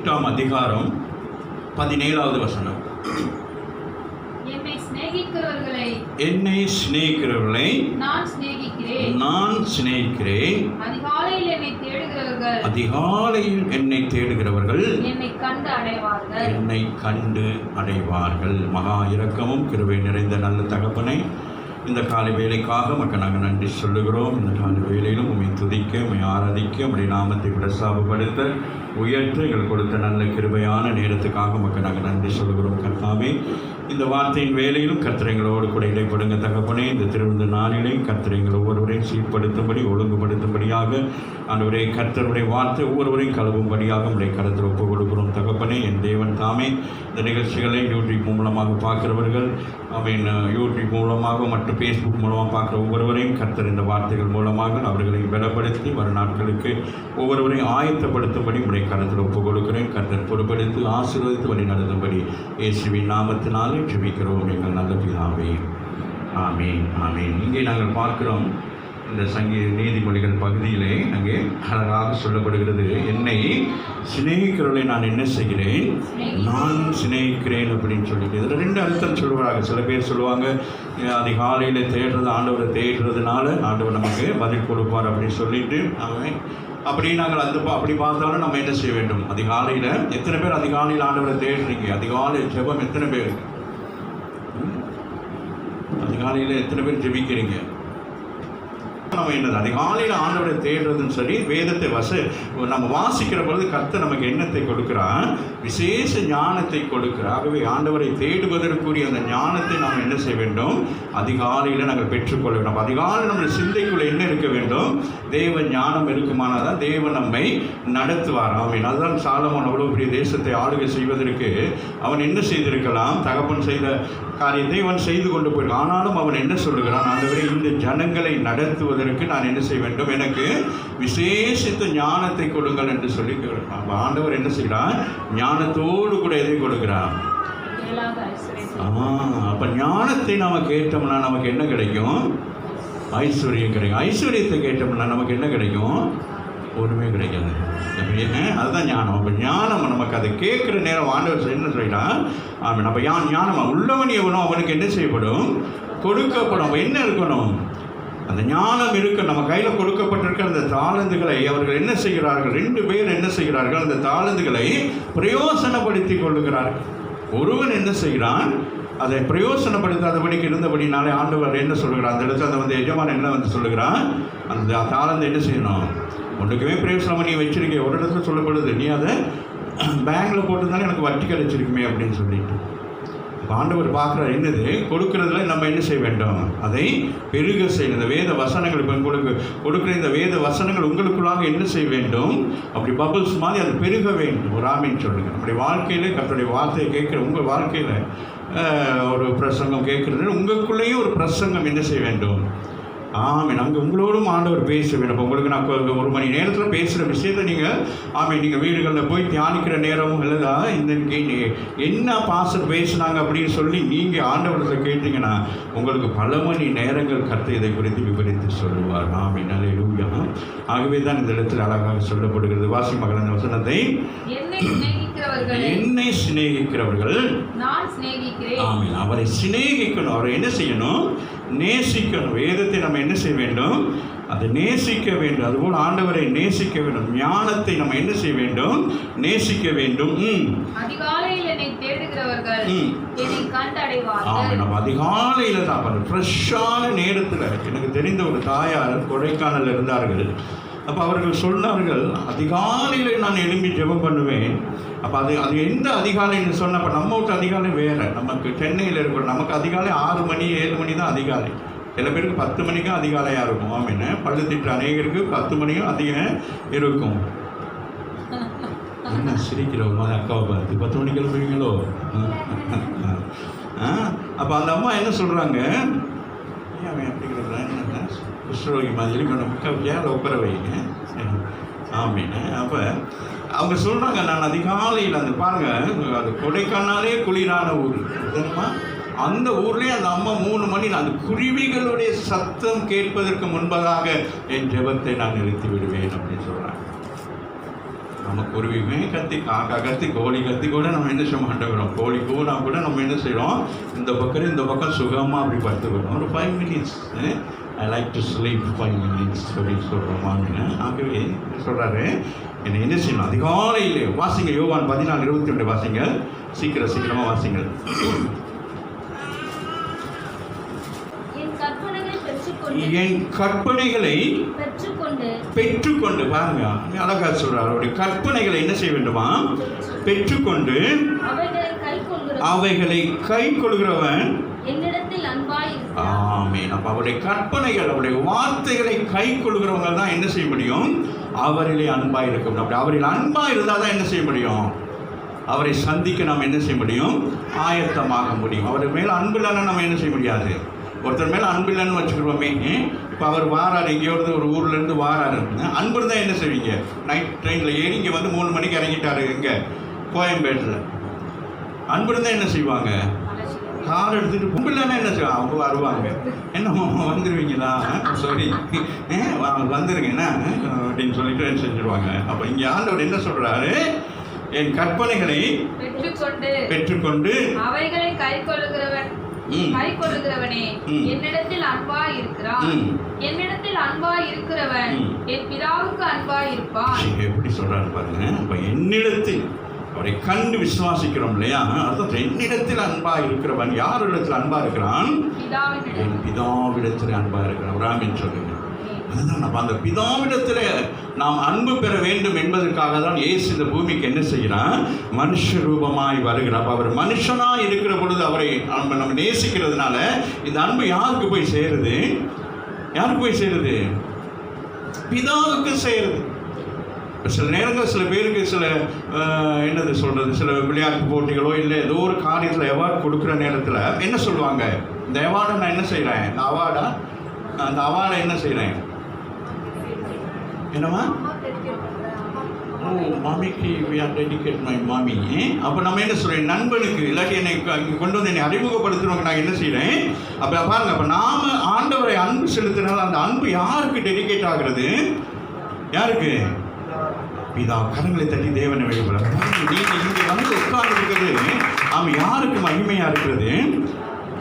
8ஆம் அதிகாரம் 17வது வசனம். என்னை சிநேகிக்கிறவர்களை நான் சிநேகிக்கிறேன். அதிகாலையில் என்னை தேடுகிறவர்கள் என்னை கண்டு அடைவார்கள். மகா இரக்கமும் கிருபை நிறைந்த நல்ல தகப்பனை, இந்த காலை வேலைக்காக மக்கள் நாங்கள் நன்றி சொல்லுகிறோம். இந்த காலை வேலையிலும் உண்மை துதிக்க, உண்மை ஆராதிக்க, உடைய நாமத்தை பிரஸ்தாபப்படுத்த, உயர்த்த எங்கள் கொடுத்த நல்ல கிருபையான நேரத்துக்காக மக்கள் நாங்கள் நன்றி சொல்லுகிறோம். கர்த்தாவே, இந்த வார்த்தையின் வேலையிலும் கர்த்தர் எங்களோடு கூட இடைப்படுங்க தகப்பனே. இந்த திருவிழா நாளிலே கர்த்தர் எங்கள் ஒவ்வொருவரையும் சீர்படுத்தும்படி, ஒழுங்குபடுத்தும்படியாக, ஆண்டவரே கர்த்தருடைய வார்த்தை ஒவ்வொருவரையும் கழுவும்படியாக உடைய கருத்தில் ஒப்புக் கொடுக்கிறோம் தகப்பனே. என் தேவன் தாமே இந்த நிகழ்ச்சிகளை யூடியூப் மூலமாக பார்க்கிறவர்கள், யூடியூப் மூலமாக மற்றும் ஃபேஸ்புக் மூலமாக பார்க்குற ஒவ்வொருவரையும் கர்த்தர் இந்த வார்த்தைகள் மூலமாக அவர்களை பலப்படுத்தி வரும் நாட்களுக்கு ஒவ்வொருவரையும் ஆயத்தப்படுத்தும்படி உடைய கருத்தில் ஒப்புக் கொடுக்கிறேன். கர்த்தர் பொறுப்படுத்தி ஆசீர்வதித்து வழி நடத்தும்படி இயேசுவின் நாமத்தினாலே ஜெபிக்கிறோம் எங்கள் நல்ல பிதாவே. ஆமீன், ஆமீன். இங்கே நாங்கள் பார்க்கிறோம், இந்த நீதிமொழிகள் பகுதியிலே அங்கே அழகாக சொல்லப்படுகிறது, என்னை சிநேகிக்கிறவர்களை நான் என்ன செய்கிறேன், நான் சிநேகிக்கிறேன் அப்படின்னு சொல்லிட்டு. இதில் 2 அர்த்தம் சொல்லுவாங்க. சில பேர் சொல்லுவாங்க, அதிகாலையில் தேடுறது, ஆண்டவரை தேடுறதுனால ஆண்டவர் நமக்கு பதில் கொடுப்பார் அப்படின்னு சொல்லிட்டு அவன் அப்படி நாங்கள் அப்படி பார்த்தாலும் நம்ம என்ன செய்ய வேண்டும்? அதிகாலையில் எத்தனை பேர் அதிகாலையில் ஆண்டவரை தேடுறீங்க? அதிகாலை ஜெபம் எத்தனை பேர்? அதிகாலையில் எத்தனை பேர் ஜெபிக்கிறீங்க? நம்ம என்னது அதிகாலையில் ஆண்டவரை தேடுறதுன்னு சரி, வேதத்தை நம்ம வாசிக்கிற பொழுது கர்த்தர் நமக்கு எண்ணத்தை கொடுக்கிறார், விசேஷ ஞானத்தை கொடுக்கிறார். ஆகவே ஆண்டவரை தேடுவதற்குரிய அந்த ஞானத்தை நாம் என்ன செய்ய வேண்டும்? அதிகாலையில் நாங்கள் பெற்றுக்கொள்ள வேண்டும். அதிகாலையில் நம்முடைய சிந்தைக்குள்ள என்ன இருக்க வேண்டும்? தேவ ஞானம் இருக்குமானால் தான் தேவன் நம்மை நடத்துவார். ஆமீன். அதுதான் சாலமோன் அவ்வளோ பெரிய தேசத்தை ஆளுகை செய்வதற்கு அவன் என்ன செய்திருக்கலாம்? தகப்பன் செய்த காரியத்தை அவன் செய்து கொண்டு போயிருக்கான். ஆனாலும் அவன் என்ன சொல்லுகிறான்? ஆண்டவரே, இந்த ஜனங்களை நடத்துவதற்கு நான் என்ன செய்ய வேண்டும்? எனக்கு விசேஷித்த ஞானத்தை கொடுங்கள் என்று சொல்லி ஆண்டவர் என்ன செய்கிறார்? ஞானத்தோடு கூட எதை கொடுக்கிறார்? அப்ப ஞானத்தை நாம கேட்டோம்னா நமக்கு என்ன கிடைக்கும்? ஐஸ்வர்யம் கிடைக்கும். ஐஸ்வர்யத்தை கேட்டோம்னா நமக்கு என்ன கிடைக்கும்? ஒன்றுமே கிடைக்காது. அதுதான் ஞானம். அப்போ ஞானம் நமக்கு அதை கேட்குற நேரம் ஆண்டவர் என்ன சொல்லிட்டான்? ஆமாம், நம்ம ஞானம் உள்ளவன் எவனோ அவனுக்கு என்ன செய்யப்படும்? கொடுக்கப்படும். அப்போ என்ன இருக்கணும்? அந்த ஞானம் இருக்கு. நம்ம கையில் கொடுக்கப்பட்டிருக்க அந்த தாளந்துகளை அவர்கள் என்ன செய்கிறார்கள்? 2 பேர் என்ன செய்கிறார்கள்? அந்த தாளந்துகளை பிரயோசனப்படுத்தி கொள்ளுகிறார்கள். ஒருவன் என்ன செய்கிறான்? அதை பிரயோசனப்படுத்தாதபடிக்கு இருந்தபடினாலே ஆண்டவர் என்ன சொல்லுகிறார்? அந்த இடத்துல அந்த எஜமான் என்ன சொல்லுகிறான்? அந்த தாளந்தை என்ன செய்யணும்? ஒன்றுக்குமே பிரயோசனம் பண்ணி வச்சிருக்கேன். ஒரு இடத்துல சொல்லப்படுது, நீ அதை பேங்கில் போட்டு தானே எனக்கு வட்டி கிடைச்சிருக்குமே அப்படின்னு சொல்லிட்டு. ஆண்டவர் பார்க்குறார், என்னது கொடுக்கறதுல நம்ம என்ன செய்ய வேண்டும்? அதை பெருக செய்யணும். இந்த வேத வசனங்கள் இப்போ உங்களுக்கு கொடுக்குற இந்த வேத வசனங்கள் உங்களுக்குள்ளாக என்ன செய்ய வேண்டும்? அப்படி பபுள்ஸ் மாதிரி அது பெருக வேண்டும். ஒரு ஆமீன் சொல்லுங்கள். நம்முடைய வாழ்க்கையில் கர்த்தருடைய வார்த்தையை கேட்குற உங்கள் வாழ்க்கையில் ஒரு பிரசங்கம் கேட்குறது, உங்களுக்குள்ளேயும் ஒரு பிரசங்கம் என்ன செய்ய வேண்டும்? ஆமாம், நமக்கு உங்களோடும் ஆண்டவர் பேச வேண்டும். உங்களுக்கு நான் 1 மணி நேரத்தில் பேசுகிற விஷயத்தை நீங்கள் வீடுகளில் போய் தியானிக்கிற நேரம் இல்லைதா, இந்த என்ன பாஸ்டர் பேசினாங்க அப்படின்னு சொல்லி நீங்கள் ஆண்டவரத்தை கேட்டீங்கன்னா உங்களுக்கு பல மணி நேரங்கள் கர்த்தர் இதை குறித்து விவரித்து சொல்லுவார். ஆமென், அல்லேலூயா. ஆகவே தான் இந்த இடத்தில் அழகாக சொல்லப்படுகிறது. வாசி மகள் அந்த வசனத்தை, என்னை சிநேகிக்கிறவர்கள் ஆமென், அவரை சிநேகிக்கணும். அவரை என்ன செய்யணும்? நேசிக்கணும். வேதத்தை நம்ம என்ன செய்ய வேண்டும்? அதை நேசிக்க வேண்டும். அதுபோல் ஆண்டவரை நேசிக்க வேண்டும். ஞானத்தை நம்ம என்ன செய்ய வேண்டும்? நேசிக்க வேண்டும். நம்ம அதிகாலையில் தான் ஃப்ரெஷ்ஷான நேரத்தில், எனக்கு தெரிந்த ஒரு தாயார் கொடைக்கானலில் இருந்தார்கள். அப்போ அவர்கள் சொன்னார்கள், அதிகாலையில் நான் எழும்பி ஜெபம் பண்ணுவேன். அப்போ அது எந்த அதிகாலைன்னு சொன்னால், அப்போ நம்ம விட்டு அதிகாலை வேறு. நமக்கு சென்னையில் இருக்கிற நமக்கு அதிகாலை 6 மணி 7 மணி தான் அதிகாலை. சில பேருக்கு 10 மணிக்கும் அதிகாலையாக இருக்கும். ஆமாம், பள்ளி திட்ட அநேகருக்கு 10 மணியும் அதிகம் இருக்கும். என்ன சிரிக்கிறோம் அக்காவை பார்த்து? 10 மணிக்கு எழுப்புவீங்களோ? அப்போ அந்த அம்மா என்ன சொல்கிறாங்க? ஏன் அப்படிங்கிறத குஷ்டரோகி மாதிரி ஏன் உட்கார வைங்க. ஆமீன். அப்போ அவங்க சொல்கிறாங்க, நான் அதிகாலையில் அந்த பாருங்கள், அது கொடைக்கானலே குளிரான ஊர் தெரியுமா? அந்த ஊர்லேயே அந்த அம்மா 3 மணி அந்த குருவிகளுடைய சத்தம் கேட்பதற்கு முன்பதாக என் ஜெபத்தை நான் நிறுத்தி விடுவேன் அப்படின்னு சொல்கிறாங்க. நம்ம குருவியுமே கத்தி, காக்கா கத்தி, கோழி கத்தி கூட நம்ம என்ன செய்ய மாட்டேங்கிறோம். கோழி கூடா கூட நம்ம என்ன செய்கிறோம், இந்த பக்கம் சுகமாக அப்படி படுத்துக்கிறோம். ஒரு 5 minutes I like to sleep 5 minutes அப்படின்னு சொல்கிறோமான்னு. ஆகவே சொல்கிறாரு, என்ன செய்யணும், அதிகாலையில் வாசிங்க. யோவான் 14:22 வாசிங்க. சீக்கிரமாக வாசிங்க. என் கற்பனைகளை பெற்றுக்கொண்டு, பாருங்க அழகா சொல்றார், அவருடைய கற்பனைகளை என்ன செய்ய வேண்டுமா, பெற்றுக்கொண்டு அவைகளை கை கொள்கிறவன் என்னிடத்தில் அன்பாய். ஆமென். அப்ப அவருடைய கற்பனைகள், அவருடைய வார்த்தைகளை கை கொள்கிறவங்க தான் என்ன செய்ய முடியும், அவரிலே அன்பாய் இருக்கும். அப்படி அவரில் அன்பாய் இருந்தால் தான் என்ன செய்ய முடியும், அவரை சந்திக்க நாம் என்ன செய்ய முடியும், ஆயத்தமாக முடியும். அவர் மேலே அன்பு இல்லைன்னா நம்ம என்ன செய்ய முடியாது. ஒருத்தர் மேலே அன்பு இல்லைன்னு வச்சுக்கிறோமே, இப்போ அவர் வாராரு, எங்கேயோடு ஒரு ஊர்லேருந்து வாராரு, அன்பு இருந்தால் என்ன செய்வீங்க, நைட் ட்ரெயினில் ஏறி இங்கே வந்து 3 மணிக்கு இறங்கிட்டாரு எங்கே, கோயம்பேட்டில். அன்பு இருந்தால் என்ன செய்வாங்க, கார் எடுத்துகிட்டு. அன்பு இல்லைன்னா என்ன செய்வாங்க, அவங்க வருவாங்க, என்னம்மா வந்துடுவீங்களா, சாரி வந்துடுங்க என்ன அப்படின்னு சொல்லிட்டு என்ன செஞ்சுருவாங்க. அப்போ இங்கே ஆண்டவர் என்ன சொல்கிறாரு, என் கற்பனைகளை பெற்றுக்கொண்டு அவைகளை கை கொள்ளுகிறவனே என்னிடத்தில் அன்பாய் இருக்கிறான். என்னிடத்தில் அன்பாய் இருக்கிறவன் என் பிதாவுக்கு அன்பாய் இருப்பான். எப்படி சொல்றாரு பாருங்க. அப்ப என்னிடத்தில் அவரை கண்டு விசுவாசிக்கிறோம் இல்லையா, அர்த்தம் என்னிடத்தில் அன்பா இருக்கிறவன், யார் இடத்துல அன்பா இருக்கிறான், என் பிதாவிடத்தில் அன்பா இருக்கிறான். ராமின் சொல்லுங்க. அதுதான் நம்ம அந்த பிதாவிடத்தில் நாம் அன்பு பெற வேண்டும் என்பதற்காக தான் இயேசு இந்த பூமிக்கு என்ன செய்கிறான், மனுஷ ரூபமாய் வருகிறார். அவர் மனுஷனாக இருக்கிற பொழுது அவரை நம்ம நேசிக்கிறதுனால இந்த அன்பு யாருக்கு போய் சேருது, யாருக்கு போய் சேருது, பிதாவுக்கு சேருது. சில நேரங்கள் சில பேருக்கு சில என்னது சொல்கிறது, சில விளையாட்டு போட்டிகளோ இல்லை ஏதோ ஒரு காரியத்தில் அவார்டு கொடுக்குற நேரத்தில் என்ன சொல்லுவாங்க, இந்த அவார்டை நான் என்ன செய்கிறேன், அந்த அவார்டை என்ன செய்கிறேன், என்னம்மா, ஓ மாமிக்கு வி ஆர் டெடிகேட் மை மாமி. அப்போ நம்ம என்ன சொல்கிறேன், நண்பனுக்கு இல்லாட்டி என்னை கொண்டு வந்து என்னை அறிமுகப்படுத்துறவங்க நான் என்ன செய்கிறேன். அப்போ பாருங்கள், அப்போ நாம் ஆண்டவரை அன்பு செலுத்தினால அந்த அன்பு யாருக்கு டெடிகேட் ஆகிறது, யாருக்கு, பிதா. கரங்களை தட்டி தேவனை வழிபட. நீங்கள் இங்கே வந்து உட்கார்ந்து இருக்கிறது நாம் யாருக்கு மகிமையாக இருக்கிறது,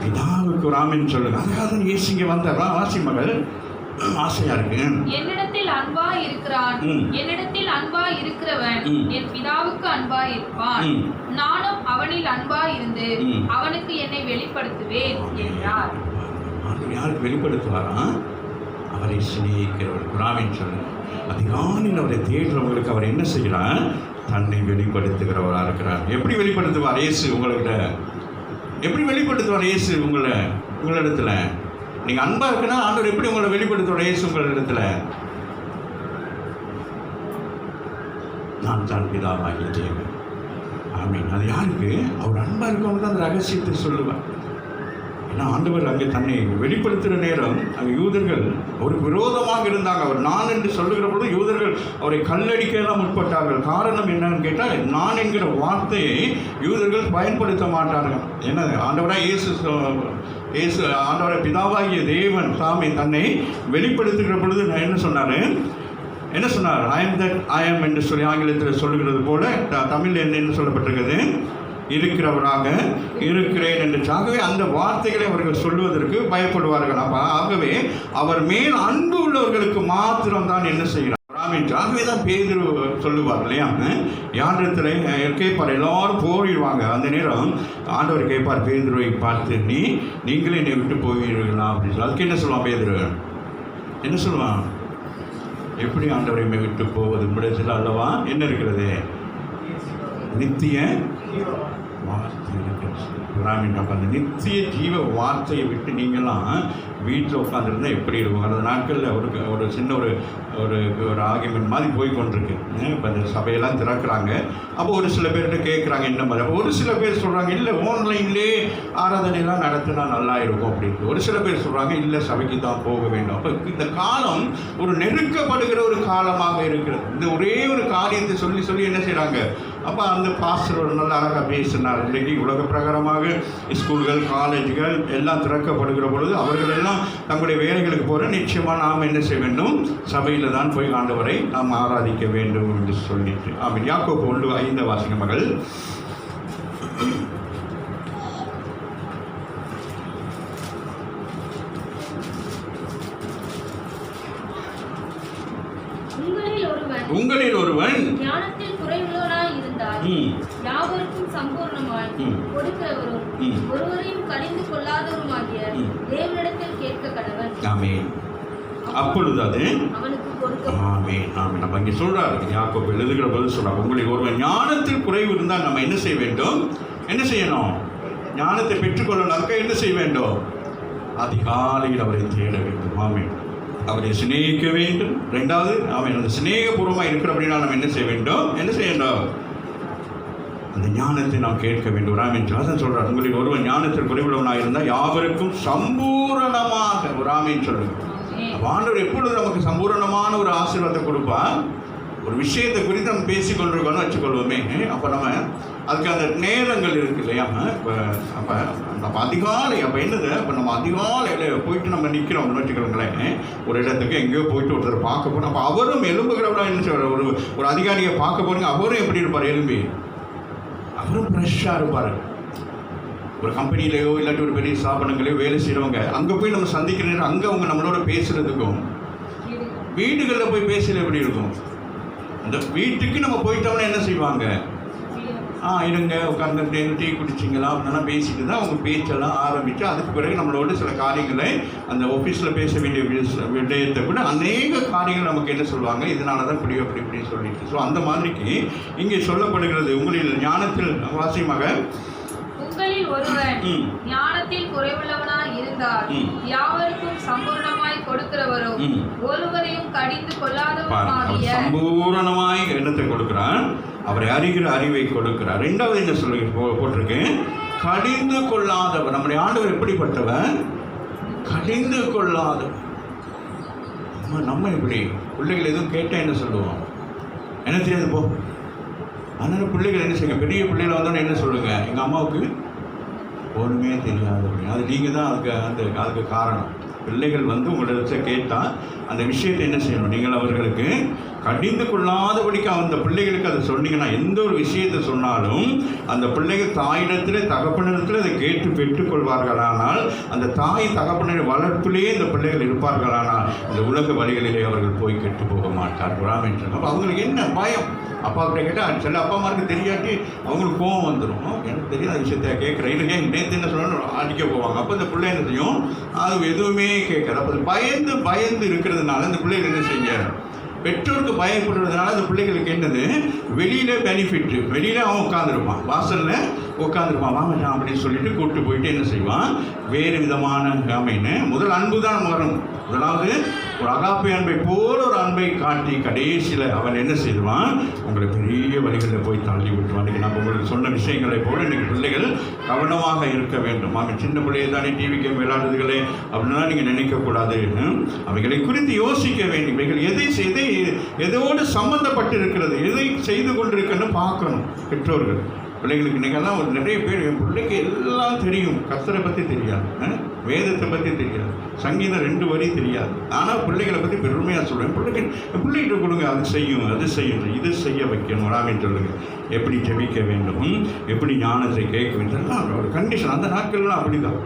பிதாவுக்கு. ராமன் சொல்லுங்க. அதுக்காக இயேசு இங்கே வந்தாரா, வாசி மகள் ஆசையா இருக்கு. என்னிடத்தில் அன்பாய் இருக்கிறான், என்னிடத்தில் அன்பாய் இருக்கிறவன் என் பிதாவுக்கு அன்பாய் இருப்பான். நானும் அவனில் அன்பாய் இருந்து அவனுக்கு என்னை வெளிப்படுத்துவேன் என்றார். யாருக்கு வெளிப்படுத்துவாரா, அவரை சிநேகிக்கிறவர். ராமன் சொல்லுங்க. அதிகாலையில் அவரை தேடுறவங்களுக்கு அவர் என்ன செய்கிறார், தன்னை வெளிப்படுத்துகிறவராக இருக்கிறார். எப்படி வெளிப்படுத்துவார் இயேசு உங்கள்கிட்ட, எப்படி வெளிப்படுத்துவார் இயேசு உங்களிடத்துல, நீங்கள் அன்பாக இருக்குன்னா ஆண்டவர் எப்படி உங்களை வெளிப்படுத்துவார் இயேசு உங்களிடத்துல, நான் தான் பிதாவாகிய தேவன். ஆமீன். அது யாருக்கு, அவர் அன்பாக இருக்கவங்க தான் அந்த ரகசியத்தை சொல்லுவார். ஏன்னா ஆண்டவர் அங்கே தன்னை வெளிப்படுத்துகிற நேரம் அங்கே யூதர்கள் அவருக்கு விரோதமாக இருந்தாங்க. அவர் நான் என்று சொல்லுகிற பொழுது யூதர்கள் அவரை கல்லடிக்கலாம் முற்பட்டார்கள். காரணம் என்னன்னு கேட்டால், நான் என்கிற வார்த்தையை யூதர்கள் பயன்படுத்த மாட்டார்கள். ஏன்னா ஆண்டவராக இயேசு ஆண்டவரை பிதாவாகிய தேவன் சாமி தன்னை வெளிப்படுத்துகிற பொழுது நான் என்ன சொன்னார், ஐ எம் என்று சொல்லி ஆங்கிலத்தில் சொல்லுகிறது போல தமிழில் என்ன சொல்லப்பட்டிருக்கிறது, இருக்கிறவராக இருக்கிறேன் என்று. ஆகவே அந்த வார்த்தைகளை அவர்கள் சொல்லுவதற்கு பயப்படுவார்கள். ஆகவே அவர் மேல் அன்பு உள்ளவர்களுக்கு மாத்திரம்தான் என்ன செய்கிறார். ஆகவே தான் பேதுரு சொல்லுவார் இல்லையா, யாரிடத்தில் கேட்பார், எல்லாரும் போயிடுவாங்க. அந்த நேரம் ஆண்டவர் கேட்பார் பேதுருவை பார்த்து, நீங்களே என்னை விட்டு போவீர்களா அப்படின்னு சொல்லி. அதுக்கு என்ன சொல்லுவான் பேதுரு, என்ன சொல்லுவான், எப்படி ஆண்டவரை விட்டு போவது முடியல அல்லவா, என்ன இருக்கிறது, நித்திய வார்த்தை இருக்கிறது. அப்போ அந்த நித்திய ஜீவ வார்த்தையை விட்டு நீங்களாம் வீட்டில் உட்காந்துருந்தால் எப்படி இருக்கும். அந்த நாட்களில் ஒரு சின்ன ஒரு ஆகியமன் மாதிரி போய் கொண்டிருக்கு. இப்போ அந்த சபையெல்லாம் திறக்கிறாங்க. அப்போ ஒரு சில பேர்கிட்ட கேட்குறாங்க என்ன மாதிரி. அப்போ ஒரு சில பேர் சொல்கிறாங்க, இல்லை ஆன்லைன்லேயே ஆராதனைலாம் நடத்தினா நல்லா இருக்கும் அப்படின்ட்டு. ஒரு சில பேர் சொல்கிறாங்க, இல்லை சபைக்கு தான் போக வேண்டும். அப்போ இந்த காலம் ஒரு நெருக்கப்படுகிற ஒரு காலமாக இருக்கிறது. இந்த ஒரே ஒரு காரியத்தை சொல்லி என்ன செய்கிறாங்க, அப்போ அந்த பாஸ்டர் ஒரு நல்ல அழகாக பேசினார். இன்றைக்கி உலக பிரகாரமாக ஸ்கூல்கள், காலேஜ்கள் எல்லாம் திறக்கப்படுகிற பொழுது அவர்கள் எல்லாம் தங்களுடைய வேலைகளுக்கு போகிற நிச்சயமாக நாம் என்ன செய்ய வேண்டும்? சபையில் தான் போய் ஆண்டவரை நாம் ஆராதிக்க வேண்டும் என்று சொல்லிட்டு. ஆமாம். யாக்கோபு 1:5 வாசிங்க மகள். உங்களில் ஒருவன் ஞானத்தில் குறைவுள்ளவனாய் இருந்தால் யாவருக்கும் சம்பூர்ணமாய் கொடுக்கிறவரும் ஒருவரையும் கடிந்து கொள்ளாதவருமாகிய தேவனிடத்தில் கேட்க கடவன். ஆமென். அப்பொழுது அது அவனுக்கு கொடுக்க. ஆமென். ஆமென். நம்ம இங்கே சொல்றாரு, யாக்கோபு எழுதுகிற போது சொல்றாரு, உங்களில் ஒருவன் ஞானத்தில் குறைவு இருந்தால் நம்ம என்ன செய்ய வேண்டும்? என்ன செய்யணும்? ஞானத்தை பெற்றுக்கொள்ளனாக்க என்ன செய்ய வேண்டும்? அதிகாலையில் அவரை தேட வேண்டும். ஆமென். அவரை சிநேகிக்க வேண்டும். ரெண்டாவது, அவன் அந்த சிநேகபூர்வமாக இருக்கிற அப்படின்னா நம்ம என்ன செய்ய வேண்டும்? என்ன செய்யணும்? அந்த ஞானத்தை நாம் கேட்க வேண்டும். ராமன் ஜாசன் சொல்றார், உங்களில் ஒருவன் ஞானத்தில் குறைவுள்ளவனாக இருந்தால் யாவருக்கும் சம்பூரணமாக. ராமன் சொல்லுங்க. ஆண்டவர் எப்பொழுது நமக்கு சம்பூரணமான ஒரு ஆசீர்வாதத்தை கொடுப்பா? ஒரு விஷயத்தை குறித்து நம்ம பேசிக்கொண்டிருக்கோன்னு வச்சுக்கொள்வோமே. அப்போ நம்ம அதுக்கு அந்த நேரங்கள் இருக்கு இல்லையா? அப்போ நம்ம அதிகாலை, அப்போ என்னது, அப்போ நம்ம அதிகாலையில் போயிட்டு நம்ம நிற்கிறோம்னு வச்சுக்கிறோங்களேன். ஒரு இடத்துக்கு எங்கேயோ போயிட்டு ஒருத்தர் பார்க்க போகிறோம். அப்போ அவரும் எலும்புகிறவரா என்ன சொல்கிறார்? ஒரு அதிகாரியை பார்க்க போகிறீங்க, அவரும் எப்படி இருப்பார்? எலும்பி அவரும் ஃப்ரெஷ்ஷாக இருப்பார். ஒரு கம்பெனிலேயோ இல்லாட்டி ஒரு பெரிய ஸ்தாபனங்களையோ வேலை செய்கிறவங்க அங்கே போய் நம்ம சந்திக்கிற நேரம் அங்கே அவங்க நம்மளோட பேசுகிறதுக்கும் வீடுகளில் போய் பேசுகிறது எப்படி இருக்கும்? அந்த வீட்டுக்கு நம்ம போயிட்டோம்னா என்ன செய்வாங்க? இருங்க உட்கார்ந்து டீ குடிச்சிங்களா அப்படின்னா பேசிட்டு தான் அவங்க பேச்செல்லாம் ஆரம்பித்து அதுக்கு பிறகு நம்மளோட சில காரியங்களை அந்த ஆஃபீஸில் பேச வேண்டிய விடயத்தை கூட அநேக காரியங்கள் நமக்கு என்ன சொல்லுவாங்க, இதனால தான் இப்படி சொல்லிட்டு. ஸோ அந்த மாதிரிக்கு இங்கே சொல்லப்படுகிறது, உங்களில் ஞானத்தில் வாசியமாக உங்களில் ஒருவன் ஞானத்தில் குறைவுள்ளவனாய் இருந்தால் யாவருக்கும் சம்பூர்ணமாய் கொடுக்கிறவரும் ஒருவரையும் கடிந்து கொள்ளாதவருமாகிய. சம்பூர்ணமாய் எண்ணத்தை கொடுக்கிறான், அவரை அறிகிற அறிவை கொடுக்கிறார். ரெண்டாவது என்ன சொல்லி போட்டிருக்கேன்? கடிந்து கொள்ளாதவர். நம்முடைய ஆண்டவர் எப்படிப்பட்டவர்? கடிந்து கொள்ளாதவர். நம்ம எப்படி பிள்ளைகள் எதுவும் கேட்டால் என்ன சொல்லுவோம்? என்ன தெரியாது போ. அதனால் பிள்ளைகள் என்ன செய்யுங்க, பெரிய பிள்ளைகளை வந்தோன்னு என்ன சொல்லுங்கள், எங்கள் அம்மாவுக்கு ஒன்றுமே தெரியாது அப்படின்னு. அது நீங்கள் தான் அதுக்கு காரணம். பிள்ளைகள் உங்களிடத்தை கேட்டால் அந்த விஷயத்தை என்ன செய்யணும்? நீங்கள் அவர்களுக்கு கடிந்து கொள்ளாதபடிக்கு அந்த பிள்ளைகளுக்கு அதை சொன்னீங்கன்னா, எந்த ஒரு விஷயத்தை சொன்னாலும் அந்த பிள்ளைகள் தாயிடத்தில் தகப்பனிடத்தில் அதை கேட்டு பெற்றுக்கொள்வார்களானால், அந்த தாய் தகப்பனுடைய வளர்ப்பிலேயே இந்த பிள்ளைகள் இருப்பார்களானால் இந்த உலக வழிகளிலே அவர்கள் போய் கெட்டு போக மாட்டார்கள் என்று. அப்போ அவங்களுக்கு என்ன பயம்? அப்பா கிட்ட கேட்டால் சில அப்பா அம்மாருக்கு தெரியாட்டி அவங்களுக்கு கோவம் வந்துடும். எனக்கு தெரியாத விஷயத்த கேட்குறேன், இல்லைங்க நேற்று என்ன சொல்லணும்னு அடிக்க போவாங்க. அப்போ இந்த பிள்ளை என்ன செய்யும்? அது எதுவுமே கேட்காது. அப்போ பயந்து இருக்கிறதுனால இந்த பிள்ளைகள் என்ன செய்ய, பெற்றோருக்கு பயப்படுறதுனால அந்த பிள்ளைகளுக்கு என்னது, வெளியில் பெனிஃபிட்டு, வெளியில் அவன் உட்காந்துருப்பான், வாசலில் உட்காந்துருப்பான், வாங்கட்டான் அப்படின்னு சொல்லிட்டு கூப்பிட்டு போயிட்டு என்ன செய்வான், வேறு விதமான அமைன்னு. முதல் அன்பு தான் வரும். முதலாவது ஒரு அகாப்பை அன்பை போல ஒரு அன்பை காட்டி கடைசியில் அவன் என்ன செய்வான், உங்களை பெரிய வழிகளில் போய் தள்ளி விட்டுவான். இன்றைக்கி நம்ம உங்களுக்கு சொன்ன விஷயங்களை போல இன்றைக்கி பிள்ளைகள் கவனமாக இருக்க வேண்டும். அவன் சின்ன பிள்ளையை தானே டிவி கேம் விளையாடுறதுகளே அப்படின்னா நீங்கள் நினைக்கக்கூடாது. அவைகளை குறித்து யோசிக்க வேண்டும். இவைகள் எதோடு சம்மந்தப்பட்டு இருக்கிறது, எதை செய்து கொண்டிருக்குன்னு பார்க்கணும் பெற்றோர்கள். பிள்ளைகளுக்கு இன்றைக்கெல்லாம் ஒரு நிறைய பேர், என் பிள்ளைக்கு எல்லாம் தெரியும், கர்த்தரை பற்றி தெரியாது, வேதத்தை பற்றி தெரியாது, சங்கீதம் 2 வரி தெரியாது. ஆனால் பிள்ளைகளை பற்றி பெருமையாக சொல்லுவேன், பிள்ளைகிட்ட கொடுங்க, அது செய்யும், இது செய்ய வைக்கணும். ராமின்னு சொல்லுங்கள். எப்படி ஜெபிக்க வேண்டும், எப்படி ஞானத்தை கேட்க வேண்டும், ஒரு கண்டிஷன். அந்த நாட்கள்லாம் அப்படி தான்.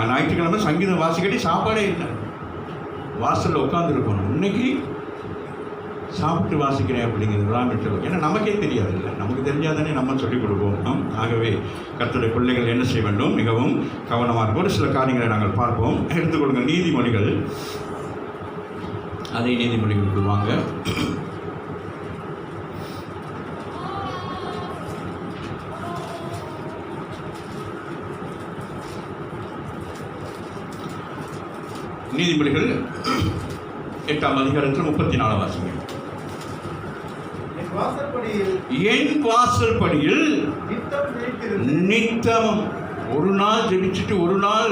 ஞாயிற்றுக்கிழமை சங்கீதம் வாசிக்கட்டி சாப்பாடே இல்லை, வாசலில் உட்காந்துருக்கணும். இன்னைக்கு சாப்பிட்டு வாசிக்கிறேன் அப்படிங்கிறது ராமிட்டு. ஏன்னா நமக்கே தெரியாது இல்லை, நமக்கு தெரிஞ்சாதானே நம்ம சொல்லிக் கொடுப்போம். ஆகவே கர்த்தருடைய பிள்ளைகள் என்ன செய்ய வேண்டும்? மிகவும் கவனமாக இருக்கும். ஒரு சில காரியங்களை நாங்கள் பார்ப்போம். எடுத்துக்கொள்ளுங்கள் நீதிமொழிகள். அதை நீதிமொழிகளுக்கு வாங்க. நீதிமொழிகள் 8ஆம் அதிகாரத்தில் 34 வாசிங்க. என் வாசல் படியில் நித்தம் ஒரு நாள் ஜெபிச்சுட்டு ஒரு நாள்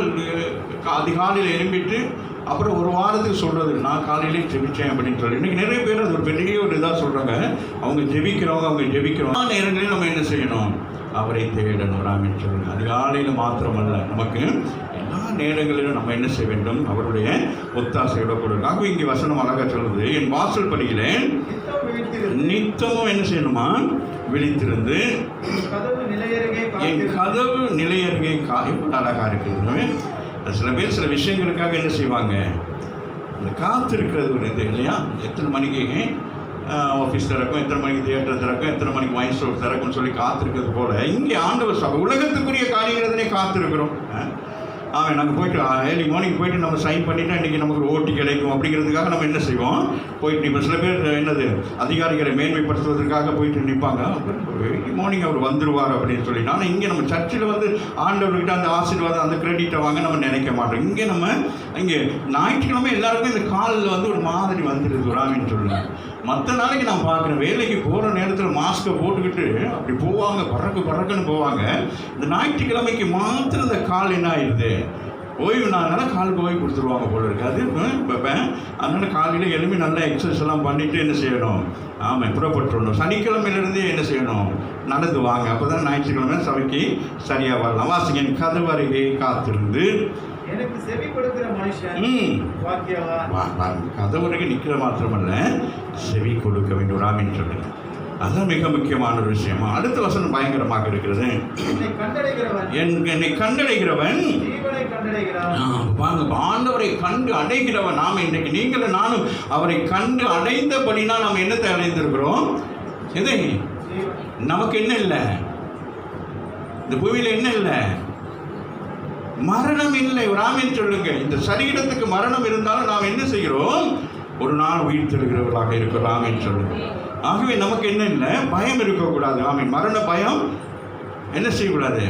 அதிகாலையில் எழும்பிட்டு அப்புறம் ஒரு வாரத்துக்கு சொல்கிறது நான் காலையிலே ஜெபிச்சேன் அப்படின்னு சொல்லி. இன்றைக்கி நிறைய பேர் அது ஒரு பெரிய ஒரு இதாக சொல்கிறாங்க. அவங்க ஜெபிக்கிறவங்க நேரங்களில் நம்ம என்ன செய்யணும்? அவரை தேடணும். ராமின்னு சொல்லுங்கள். அதிகாலையில் மாத்திரமல்ல, நமக்கு எல்லா நேரங்களிலும் நம்ம என்ன செய்ய வேண்டும்? அவருடைய ஒத்தாசையோட கொடுக்கணும். ஆகவே இங்கே வசனம் அழகாக சொல்லுது, என் வாசல் படியிலே நித்தமும் என்ன செய்யணுமா? விழித்திருந்து என் கதவு நிலையருகே எப்படி அழகாக இருக்குது. சில பேர் சில விஷயங்களுக்காக என்ன செய்வாங்க? இந்த காத்திருக்கிறது ஒரு இது இல்லையா? எத்தனை மணிக்கு ஆஃபீஸ் திறக்கும், எத்தனை மணிக்கு தியேட்டர் திறக்கும், எத்தனை மணிக்கு வைன் ஸ்டோர் திறக்கும்னு சொல்லி காத்திருக்கிறது போல இங்கே ஆண்டவர் சபை உலகத்துக்குரிய காரியங்களே காத்திருக்கிறோம். அவன் நாங்கள் போயிட்டு ஏர்லி மார்னிங் போயிட்டு நம்ம சைன் பண்ணிவிட்டு இன்றைக்கி நமக்கு ஒரு ஓட்டி கிடைக்கும் அப்படிங்கிறதுக்காக நம்ம என்ன செய்வோம்? போயிட்டு இப்போ சில பேர் என்னது அதிகாரிகளை மேன்மைப்படுத்துவதற்காக போயிட்டு நிற்பாங்க. ஏர்லி மார்னிங் அவர் வந்துடுவார் அப்படின்னு சொல்லிட்டு. ஆனால் இங்கே நம்ம சர்ச்சில் வந்து ஆண்டவர்கிட்ட அந்த ஆசீர்வாதம் அந்த கிரெடிட்டை வாங்க நம்ம நினைக்க மாட்டோம். இங்கே ஞாயிற்றுக்கிழமை எல்லாருக்கும் இந்த காலில் வந்து ஒரு மாதிரி வந்துடுது வராமின்னு சொல்லுங்கள். மற்ற நாளைக்கு நான் பார்க்குறேன், வேலைக்கு போகிற நேரத்தில் மாஸ்க்கை போட்டுக்கிட்டு அப்படி போவாங்க, பறக்குன்னு போவாங்க. இந்த ஞாயிற்றுக்கிழமைக்கு மாத்திரம் இந்த கால் என்ன ஆயிடுது? ஓய்வு நாள்னால காலுக்கு ஓய்வு கொடுத்துருவாங்க போல இருக்காது. பார்ப்பேன். அதனால் காலையில் எழுப்பி நல்லா எக்ஸசைஸ் எல்லாம் பண்ணிவிட்டு என்ன செய்யணும்? ஆமாம், புறப்பட்டுடணும். சனிக்கிழமையிலேருந்தே என்ன செய்யணும்? நடந்து வாங்க. அப்போ தான் ஞாயிற்றுக்கிழமை சபைக்கு சரியாக வரலாம். வாசிங்க, கதவு அருகே காத்திருந்து எனக்கு செவி கொடுக்கிற மனுஷன் பாக்கியவான். கதவுக்கு நிற்கிற மாத்திரமல்ல, செவி கொடுக்க வேண்டும். ராமின்னு சொல்லுங்க. அதுதான் மிக முக்கியமான ஒரு விஷயமா. அடுத்த வசனம் பயங்கரமாக இருக்கிறது. என்னை கண்டடைகிறவன் வாங்க, ஆண்டவரை கண்டு அடைகிறவன். நாம இன்றைக்கு நீங்களும் நானும் அவரை கண்டு அடைந்தபடினா நாம் என்னத்தை அடைந்திருக்கிறோம்? எதை? நமக்கு என்ன இல்லை? இந்த பூமியில் என்ன இல்லை? மரணம் இல்லை. ராமின்னு சொல்லுங்க. இந்த சரீரத்துக்கு மரணம் இருந்தாலும் நாம் என்ன செய்கிறோம்? ஒரு நாள் உயிர் தருகிறவர்களாக இருக்கிறோம். ராமின்னு சொல்லுங்க. ஆகவே நமக்கு என்ன இல்லை? பயம் இருக்கக்கூடாது. ஆமீன். மரண பயம் என்ன செய்யக்கூடாது?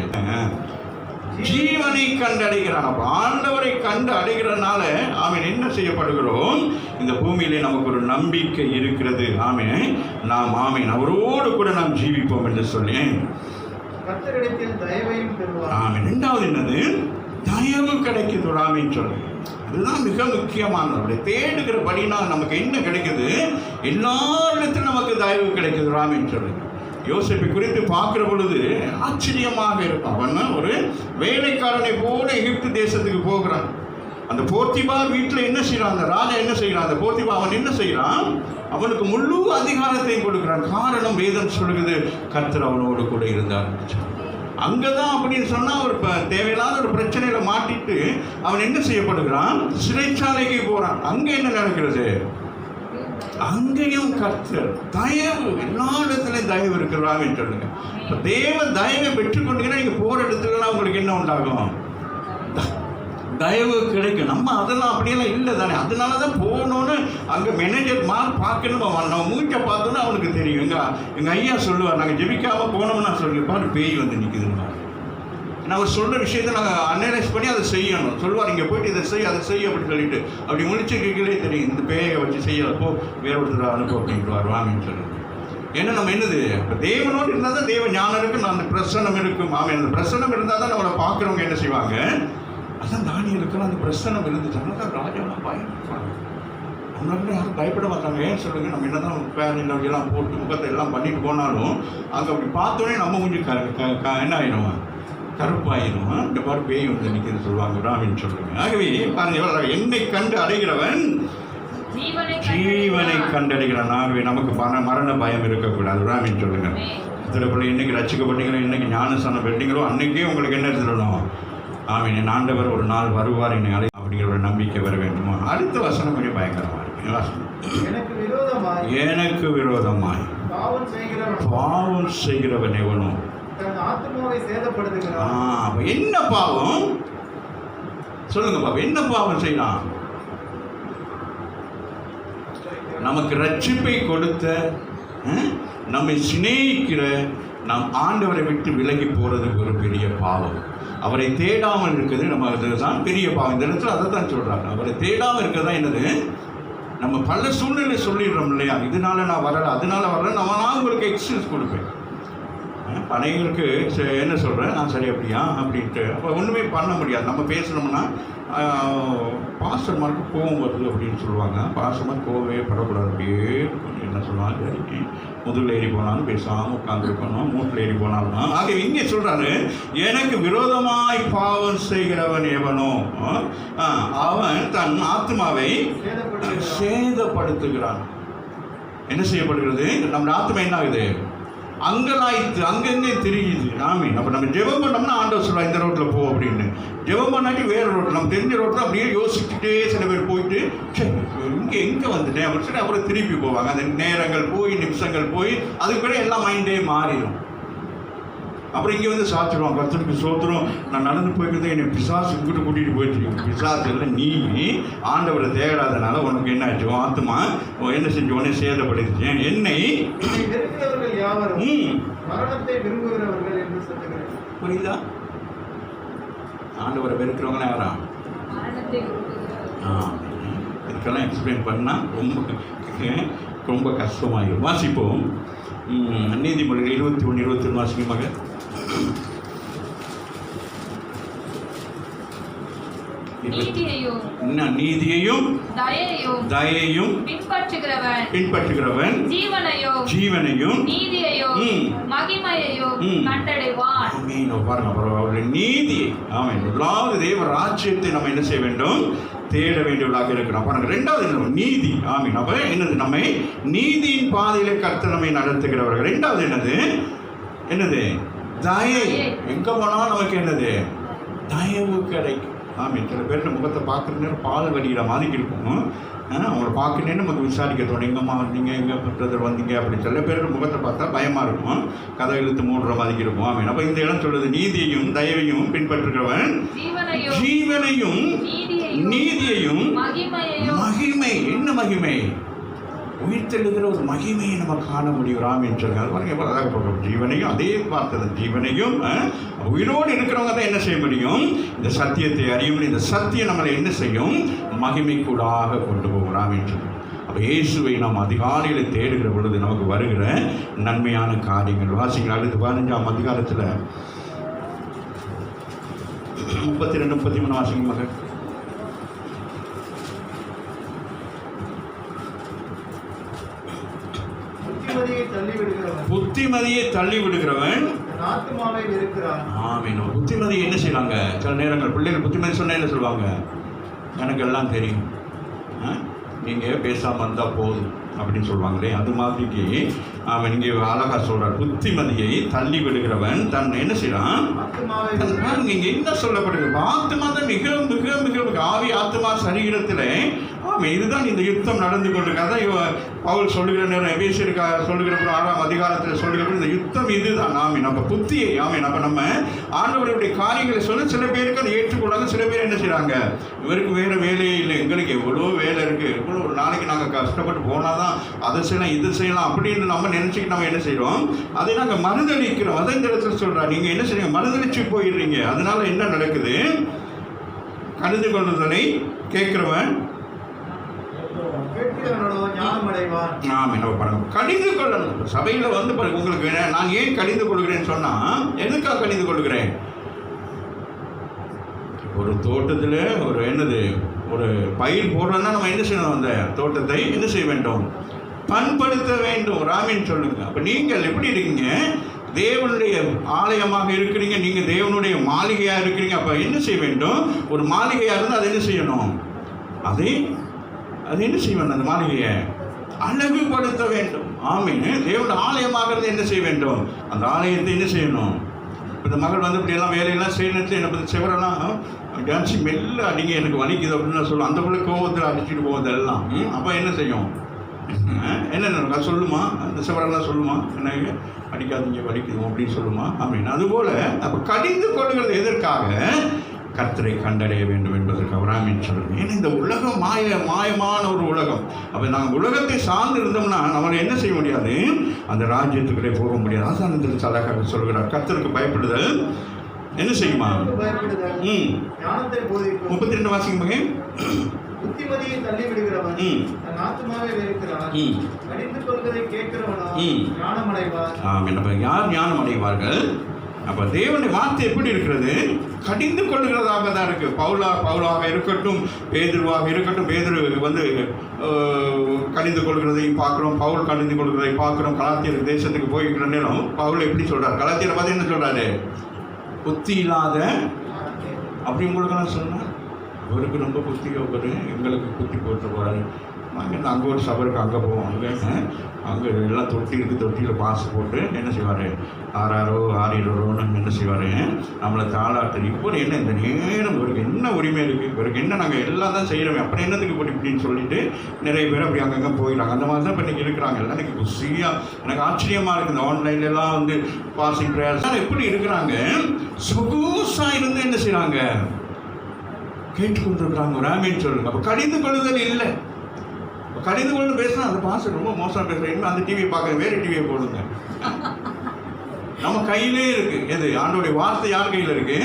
ஜீவனை கண்டு அடைகிறான். அப்போ ஆண்டவரை கண்டு அடைகிறனால ஆமீன் என்ன செய்யப்படுகிறோம்? இந்த பூமியிலே நமக்கு ஒரு நம்பிக்கை இருக்கிறது. ஆமீன். நாம் ஆமீன் அவரோடு கூட நாம் ஜீவிப்போம் என்று சொல்லி. ஆமீன். ரெண்டாவது என்னது? தயவு கிடைக்குது. ராமின்னு சொல்லு. அதுதான் மிக முக்கியமானது. அப்படி தேடுகிறபடினா நமக்கு என்ன கிடைக்குது? எல்லா இடத்திலும் நமக்கு தயவு கிடைக்குது. ராமின்னு சொல்லு. யோசேப்பை குறித்து பார்க்குற பொழுது ஆச்சரியமாக இருக்கும். அவன் ஒரு வேலைக்காரனை போல எகிப்து தேசத்துக்கு போகிறான். அந்த போர்த்திபார் வீட்டில் என்ன செய்கிறான்? அந்த ராஜா என்ன செய்கிறான்? அந்த போர்த்திபா அவன் என்ன செய்கிறான்? அவனுக்கு முழு அதிகாரத்தையும் கொடுக்குறான். காரணம் வேதம் சொல்லுகிறது, கர்த்தர் அவனோடு கூட இருந்தார். அங்கே தான் அப்படின்னு சொன்னால் ஒரு தேவையில்லாத ஒரு பிரச்சனையில் மாட்டிட்டு அவன் என்ன செய்யப்படுகிறான்? சிறைச்சாலைக்கு போகிறான். அங்கே என்ன நடக்கிறது? அங்கேயும் கர்த்தர் தயவு, எல்லா இடத்துலையும் தயவு இருக்கிறான்னு சொல்லுங்க. இப்போ தேவ தயவை பெற்றுக்கொண்டீங்கன்னா நீங்கள் போகிற இடத்துலலாம் உங்களுக்கு என்ன உண்டாகும்? தயவு கிடைக்கும். நம்ம அதெல்லாம் அப்படியெல்லாம் இல்லை தானே. அதனால தான் போகணுன்னு அங்கே மேனேஜர் பார்க்கணும். நம்ம மூச்சை பார்த்தோன்னா அவனுக்கு தெரியும். எங்கள் ஐயா சொல்லுவார், நாங்கள் ஜெபிக்காமல் போனோம்னா சொல்லிப்பாரு பேய் வந்து நிற்குதுன்னா. நான் சொல்கிற விஷயத்தை நாங்கள் அனலைஸ் பண்ணி அதை செய்யணும். சொல்லுவார், இங்கே போய்ட்டு இதை செய் அதை செய் அப்படின்னு சொல்லிட்டு அப்படி முடிச்சு கேட்கலே தெரியும். இந்த பேயை வச்சு செய்யப்போ வேற ஒருத்தர் அனுப்ப அப்படின்ட்டு வருவாங்கன்னு சொல்லி. ஏன்னா நம்ம என்னது? இப்போ தேவனோடு இருந்தால் தான் தேவ ஞானம் இருக்கும், அந்த பிரசனம் இருக்கும். ஆமாம், அந்த பிரசனம் இருந்தால் தான் நம்மளை பார்க்குறவங்க என்ன செய்வாங்க? அதான் தானியலுக்கெல்லாம் அந்த பிரசனம் இருந்துச்சு. அதனால தான் ராஜாவெல்லாம் பயப்படுவாங்க. அவங்களால யாரும் பயப்பட மாட்டாங்க. ஏன் சொல்லுங்கள்? நம்ம என்ன தான் பேரில் எல்லாம் போட்டு முகத்தை எல்லாம் பண்ணிட்டு போனாலும் அங்கே அப்படி பார்த்தோன்னே நம்ம கொஞ்சம் என்ன ஆயிடும்? கருப்பாயிரும். இந்த மாதிரி பேய் வந்து நிற்கிறது சொல்லுவாங்க. ராமின்னு சொல்லுங்க. ஆகவே பாருங்க, என்னை கண்டு அடைகிறவன் ஜீவனை கண்டடைகிறான். ஆகவே நமக்கு மரண பயம் இருக்கக்கூடாது. ராமின்னு சொல்லுங்க. இதில் பிள்ளை என்னைக்கு ரசிக்கப்பட்டீங்களோ, என்னைக்கு ஞானஸ்தானம் பெற்றீங்களோ அன்னைக்கே உங்களுக்கு என்ன சொல்லணும்? ஆமீன். என் ஆண்டவர் ஒரு நாள் வருவார், என்னை அழை அப்படிங்கிற ஒரு நம்பிக்கை வர வேண்டுமா? அடுத்த வசனம் கொஞ்சம் பயங்கரமாக இருக்கு. எனக்கு விரோதமாய் பாவம் செய்கிறவன் எவனோ? என்ன பாவம் சொல்லுங்க பாவம்? என்ன பாவம் செய்யலாம்? நமக்கு ரட்சிப்பை கொடுத்த, நம்மை சிநேகிக்கிற, நாம் ஆண்டவரை விட்டு விலகி போகிறது ஒரு பெரிய பாவம். அவரை தேடாமல் இருக்கிறது நம்ம அதுதான் பெரிய பாவம். இந்த இடத்துல அதை தான் சொல்கிறாங்க. அவரை தேடாமல் இருக்கிறது தான் என்னது? நம்ம பல சூழ்நிலை சொல்லிடுறோம் இல்லையா? இதனால நான் வரலை, அதனால வரல, நான் உங்களுக்கு எக்ஸ்கியூஸ் கொடுப்பேன். அநேகருக்கு என்ன சொல்கிறேன் நான் சரி அப்படியா அப்படின்ட்டு அப்போ ஒன்றுமே பண்ண முடியாது. நம்ம பேசுனோம்னா பாஸ்டர்மாருக்கு கோவம் வருது அப்படின்னு சொல்லுவாங்க. பாஸ்டர்மார் கோவமே படக்கூடாது. அப்படியே என்ன சொல்லுவாங்க, சரி முதுகில் ஏறி போனாலும் பேசாமல் உட்காந்துருக்கணும், மூட்டில் ஏறி போனாலும். ஆக இங்கே சொல்கிறாரு, எனக்கு விரோதமாய் பாவம் செய்கிறவன் எவனோ அவன் தன் ஆத்மாவை சேதப்படுத்துகிறான். என்ன செய்யப்படுகிறது? நம்ம ஆத்மா என்ன ஆகுது? அங்கலாய்த்து அங்கங்கே திரியுது. ஆமீன். அப்போ நம்ம ஜெபம் பண்ணோம்னா ஆண்டவர் சொல்லுவா இந்த ரோட்டில் போ அப்படின்னு. ஜெபம் பண்ணாட்டி வேறு ரோட்டில், நம்ம தெரிஞ்ச ரோட்டில் அப்படியே யோசிச்சுக்கிட்டே சில பேர் போயிட்டு எங்கே வந்துட்டேன் அப்படின்னு சொல்லி அப்புறம் திருப்பி போவாங்க. அந்த நேரங்கள் போய் நிமிஷங்கள் போய் அதுக்கு கூட எல்லாம் மைண்டே மாறிடும். அப்புறம் இங்கே வந்து சாச்சிடுவான், கர்த்தருக்கு சோத்திரம், நான் நடந்து போய்க்கிறது என்னை பிசாசு இங்கிட்ட கூட்டிகிட்டு போயிட்டு. பிசாசு இல்லை, நீ ஆண்டவரை தேடாதனால உனக்கு என்ன ஆச்சு? ஆத்மா என்ன செஞ்சு உடனே சேதப்படுத்துச்சு. என்னை புரியுதா? ஆண்டவரை வெறுக்கிறவங்களே யாரா? இதுக்கெல்லாம் எக்ஸ்பிளைன் பண்ணால் ரொம்ப கஷ்டமாயிடும். வாசிப்போம். நீதிமொழிகள் 21:21 வாசிக்குமாக. நீதியையும் தயையும் பின்பற்றுகிறவன் ஜீவனையும் கண்டடைவான். பாருங்க, நீதி. ஆமென். முதலாவது தேவ ராஜ்யத்தை நம்ம என்ன செய்ய வேண்டும்? தேட வேண்டியவர்களாக இருக்கிறோம். பாருங்க, ரெண்டாவது நீதி. ஆமீன். அப்ப என்னது? நம்மை நீதியின் பாதையில கர்த்தர் நம்மை நடத்துகிறவர்கள். ரெண்டாவது என்னது? தயை. எங்க போனாலும் நமக்கு என்னது? தயவு கிடைக்கும். ஆமீன். சில பேர் முகத்தை பார்க்குற நேரம் பால் வடிகிற மாதிரி இருக்கும். அவங்கள பார்க்கணுன்னு நமக்கு விசாரிக்க தோணும். எங்கம்மா வந்தீங்க, எங்கே பிரதர் வந்தீங்க அப்படி. சில பேர் முகத்தை பார்த்தா பயமாக இருக்கும், கதை இழுத்து மூடுற மாதிரி இருக்கும். ஆமீன். அப்போ இந்த இடம் சொல்லுது, நீதியையும் தயவையும் பின்பற்றுகிறவன் ஜீவனையும் நீதியையும் மகிமை. என்ன மகிமை? உயிர்த்தெழுகிற ஒரு மகிமையை நம்ம காண முடியும். ராமின்னு சொல்லுங்க. அது பாருங்க, அதாக பார்க்கணும். ஜீவனையும் அதே பார்த்தது. ஜீவனையும் உயிரோடு இருக்கிறவங்க தான் என்ன செய்ய முடியும்? இந்த சத்தியத்தை அறிய முடியும். இந்த சத்தியம் நம்மளை என்ன செய்யும்? மகிமைக்கூடாக கொண்டு போகும். ராமின்னு சொல்லுங்க. அப்போ இயேசுவை நாம் அதிகாலையில் தேடுகிற பொழுது நமக்கு வருகிற நன்மையான காரியங்கள் வாசிங்கள். அடுத்து 15ஆம் அதிகாரத்தில் 32, 33 வாசிங்க மகள். புத்திமதியை தள்ளி விடுகிறவன் ஆமீன். புத்திமதி என்ன செய்வாங்க? சில நேரங்கள் பிள்ளைகள் புத்திமதி சொன்ன என்ன சொல்லுவாங்க? எனக்கு எல்லாம் தெரியும், நீங்கள் பேசாமல் வந்தால் போதும் அப்படின்னு சொல்லுவாங்களே. அது மாதிரிக்கு அவன் இங்கே அழகா சொல்கிறார், புத்திமதியை தள்ளி விடுகிறவன் தன் என்ன செய்யறான்? பாருங்க, இங்கே என்ன சொல்லப்படுகிறது? ஆத்மா தான் மிக மிக மிக ஆவி ஆத்மா சரீரத்தில். ஆமாம், இதுதான் இந்த யுத்தம் நடந்து கொண்டிருக்காது. பவுல் சொல்லுகிற நேரம் எபேசியருக்கு சொல்லுகிற 6ஆம் அதிகாரத்தில் சொல்லுகிற இந்த யுத்தம் இதுதான். ஆமீன். நம்ம புத்தியை ஆமீன். அப்போ நம்ம ஆண்டவருடைய காரியங்களை சொல்ல சில பேருக்கு அதை ஏற்றுக்கூடாது. சில பேர் என்ன செய்கிறாங்க? இவருக்கு வேறு வேலையே இல்லை, எங்களுக்கு எவ்வளோ வேலை இருக்குது, எவ்வளோ ஒரு நாளைக்கு நாங்கள் கஷ்டப்பட்டு போனால் தான் அதை செய்யலாம் இது செய்யலாம் அப்படின்னு நம்ம நினச்சிக்கிட்டு நம்ம என்ன செய்கிறோம்? அதை நாங்கள் மறுதளிக்கிறோம். அதை இந்த இடத்துல சொல்கிறா, நீங்கள் என்ன செய்றீங்க? மறுதளிச்சு போயிடுறீங்க. அதனால என்ன நடக்குது? கடிந்து கொள்ளுதலை கேட்கிறவன் கடிந்து கொள்ளணும். சபையில் வந்து உங்களுக்கு நான் ஏன் கடிந்து கொள்கிறேன்னு சொன்னால், எதுக்காக கடிந்து கொள்கிறேன்? ஒரு தோட்டத்தில் ஒரு என்னது ஒரு பயிர் போடுறோன்னா நம்ம என்ன செய்யணும்? அந்த தோட்டத்தை என்ன செய்ய வேண்டும்? பண்படுத்த வேண்டும். ராமின்னு சொல்லுங்க. அப்போ நீங்கள் எப்படி இருக்கீங்க? தேவனுடைய ஆலயமாக இருக்கிறீங்க, நீங்கள் தேவனுடைய மாளிகையாக இருக்கிறீங்க. அப்போ என்ன செய்ய வேண்டும்? ஒரு மாளிகையாக இருந்தால் அதை என்ன செய்யணும்? அது என்ன செய்ய வேண்டும்? அந்த மாளிகையை அழகுபடுத்த வேண்டும். ஆமீன். தேவனுடைய ஆலயமாக இருந்து என்ன செய்ய வேண்டும்? அந்த ஆலயத்தை என்ன செய்யணும்? இந்த மகள் வந்து இப்படியெல்லாம் வேலையெல்லாம் செய்யணும். என்னை பற்றி செவரெல்லாம் டான்ஸி மெல்ல அடிங்க, எனக்கு வலிக்குது அப்படின்னு நான் சொல்லுவேன். அந்த பிள்ளை கோபத்தில் அடிச்சுட்டு போவதெல்லாம். அப்போ என்ன செய்யும்? என்ன சொல்லுமா? அந்த செவரெல்லாம் சொல்லுமா, என்ன அடிக்காதீங்க வலிக்குது அப்படின்னு சொல்லுமா? அப்படின்னு. அதுபோல் அப்போ கடிந்து கொள்ளுகிறது எதற்காக? கர்த்தரை கண்டடைய வேண்டும் என்பதற்கு. அவராமின்னு சொல்லுங்கள். ஏன்னா இந்த உலகம் மாயமான ஒரு உலகம். அப்போ நாங்கள் உலகத்தை சார்ந்து இருந்தோம்னா நம்மளை என்ன செய்ய முடியாது? அந்த ராஜ்யத்துக்குள்ளே போக முடியாது. ஆசானத்தில் அழகாக சொல்கிறார், கர்த்தருக்கு பயப்படுதல் என்ன செய்யுமா? 32 வாசிக்கும் மகன். புத்திமதியை தள்ளி விடுகிறவன் தன் ஆத்துமாவை வெறுக்கிறான். கடிந்து கொள்வதை கேட்கிறவனோ ஞானம் அடைவார். அப்ப யார் ஞானம் அடைவார்கள்? அப்ப தேவனுடைய வார்த்தை எப்படி இருக்கிறது? கடிந்து கொள்கிறதாக தான் இருக்கு. பவுலாக இருக்கட்டும், பேதுருவாக இருக்கட்டும். பேதுரு வந்து கடிந்து கொள்கிறதை பார்க்குறோம், பவுல் கடிந்து கொள்கிறதை பார்க்குறோம். கலாத்தியர் தேசத்துக்கு போய்கிற நேரம் பவுல் எப்படி சொல்றாரு? கலாத்தியரை பார்த்து என்ன சொல்றாரு? புத்தி இல்லாத அப்படி உங்களுக்கு நான் சொன்னேன். அவருக்கு ரொம்ப புத்தி ஒரு எங்களுக்கு புத்தி போட்டு போகிறாரு. அங்கே ஒரு சபருக்கு அங்கே போவோம். அங்கே எல்லாம் தொட்டியில் பாசு போட்டு என்ன செய்வார்? 6,000 என்ன செய்வார்? நம்மளை தாளாட்டு. இப்போ என்ன இந்த நேரம் இவருக்கு என்ன உரிமை இருக்குது? இவருக்கு என்ன நாங்கள் எல்லாம் தான் செய்கிறோமே, அப்புறம் என்னத்துக்கு இப்படி இப்படின்னு சொல்லிட்டு நிறைய பேர் அப்படி அங்கங்கே போயிடறாங்க. அந்த மாதிரி தான் இப்போ இன்றைக்கி இருக்கிறாங்க. எல்லாம் எனக்கு குசியாக எனக்கு ஆச்சரியமாக இருக்குது. இந்த ஆன்லைன்லாம் வந்து பாசிங் ப்ரேயர்ஸ் எப்படி இருக்கிறாங்க? சொகுசாக இருந்து என்ன செய்கிறாங்க? கேட்டுக்கொண்டிருக்கிறாங்க. ஒரு ஆமீன் சொல்லுங்க. அப்போ கடிந்து கொள்ளுதல் இல்லை. கடிந்து கொண்டு பேசினா அந்த பாஸ்டர் ரொம்ப மோசமாக பேசுகிறீங்க, அந்த டிவியை பார்க்க வேறு டிவியை போடுங்க. நம்ம கையிலே இருக்கு. எது? ஆண்டோடைய வார்த்தை யார் கையில் இருக்கு?